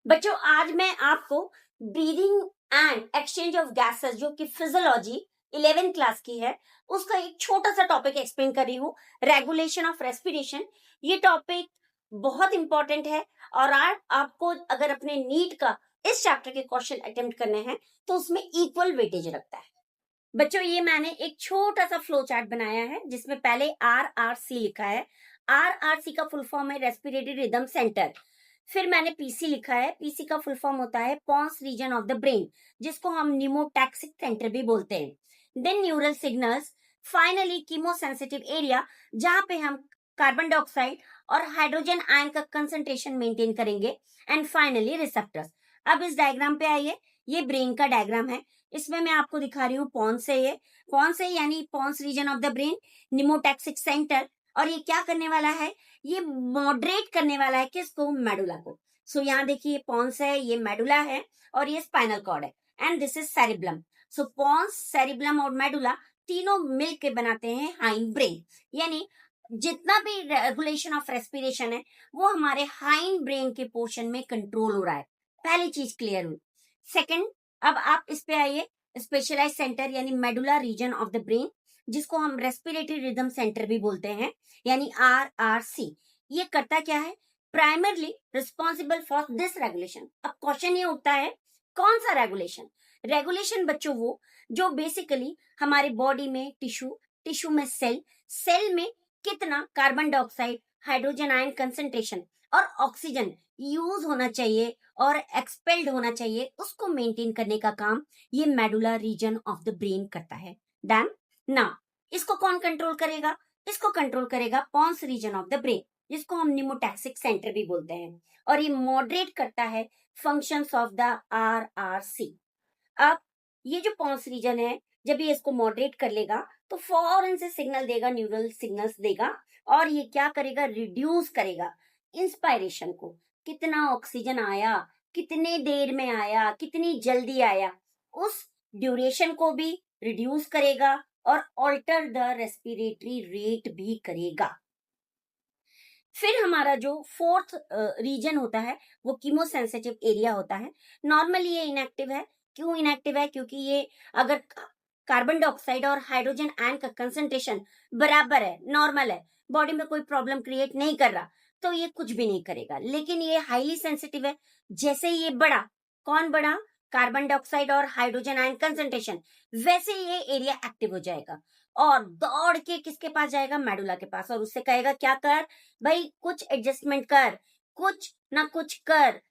बच्चों आज मैं आपको breathing and exchange of gases जो कि फिजियोलॉजी 11th क्लास की है उसका एक छोटा सा टॉपिक एक्सप्लेन कर रही हूँ। Regulation of respiration. ये टॉपिक बहुत इंपॉर्टेंट है और आज आपको अगर अपने नीट का इस चैप्टर के क्वेश्चन अटेम्प्ट करने हैं तो उसमें इक्वल वेटेज रखता है। बच्चों ये मैंने एक छोटा सा फ्लो चार्ट बनाया है जिसमें पहले RRC लिखा है। RRC का फुल फॉर्म है रेस्पिरेटरी रिदम सेंटर। फिर मैंने पीसी लिखा है, पीसी का फुल फॉर्म होता है pons region of the brain, जिसको हम निमोटैक्सिक सेंटर भी बोलते हैं। Then neural signals, finally chemosensitive area जहां पे हम कार्बन डाइऑक्साइड और हाइड्रोजन आयन का कंसंट्रेशन मेंटेन करेंगे, एंड फाइनली रिसेप्टर्स। अब इस डायग्राम पे आइए, ये ब्रेन का डायग्राम है। इसमें मैं आपको दिखा रही हूँ पॉन्स है यानी pons region of the brain, pneumotaxic centre. और ये क्या करने वाला है, ये मॉडरेट करने वाला है किसको, मेडुला को। सो यहाँ देखिए पॉन्स है, ये मेडुला है और ये स्पाइनल कॉर्ड है, and this is cerebellum. So pons, cerebellum और मेडुला तीनों मिलकर बनाते हैं हाइंड ब्रेन। यानी जितना भी रेगुलेशन ऑफ रेस्पिरेशन है वो हमारे हाइंड ब्रेन के पोर्शन में कंट्रोल हो रहा है। पहली चीज क्लियर हुई। सेकंड, अब आप इस पे आइए, स्पेशलाइज सेंटर यानी medulla reason of the brain, जिसको हम रेस्पिरेटरी रिदम सेंटर भी बोलते हैं, यानी RRC। ये करता क्या है, primarily responsible for this regulation. अब क्वेश्चन ये उठता है कौन सा रेगुलेशन। रेगुलेशन बच्चों वो जो बेसिकली हमारे बॉडी में टिश्यू में सेल में कितना carbon dioxide, hydrogen ion concentration और ऑक्सीजन यूज होना चाहिए और एक्सपेल्ड होना चाहिए, उसको मेंटेन करने का काम ये medulla reason of the brain करता है। डन ना, इसको कौन कंट्रोल करेगा, इसको कंट्रोल करेगा pons region of the brain, जिसको हम निमोटैक्सिक सेंटर भी बोलते हैं, और ये मॉडरेट करता है फंक्शंस ऑफ द RRC। अब ये जो पॉन्स रीजन है, जब ये इसको मॉडरेट कर लेगा तो फौरन से सिग्नल देगा, न्यूरल सिग्नल्स देगा, और ये क्या करेगा, रिड्यूस करेगा इंस्पायरेशन को। कितना ऑक्सीजन आया, कितने देर में आया, कितनी जल्दी आया, उस ड्यूरेशन को भी रिड्यूस करेगा और ऑल्टर द रेस्पिरेटरी रेट भी करेगा। फिर हमारा जो फोर्थ रीजन होता है वो कीमोसेंसिटिव एरिया होता है। नॉर्मली ये इनएक्टिव है। क्यों इनएक्टिव है, क्योंकि ये अगर कार्बन डाइऑक्साइड और हाइड्रोजन आयन का कंसंट्रेशन बराबर है, नॉर्मल है, बॉडी में कोई प्रॉब्लम क्रिएट नहीं कर रहा, तो ये कुछ भी नहीं करेगा। लेकिन ये हाईली सेंसिटिव है। जैसे ये बढ़ा, कौन बढ़ा, कार्बन डाइऑक्साइड और हाइड्रोजन आयन कंसंट्रेशन, वैसे ये एरिया एक्टिव हो जाएगा और दौड़ के किसके पास जाएगा, मेडुला के पास, और उससे कहेगा क्या कर भाई, कुछ एडजस्टमेंट कर, कुछ ना कुछ कर,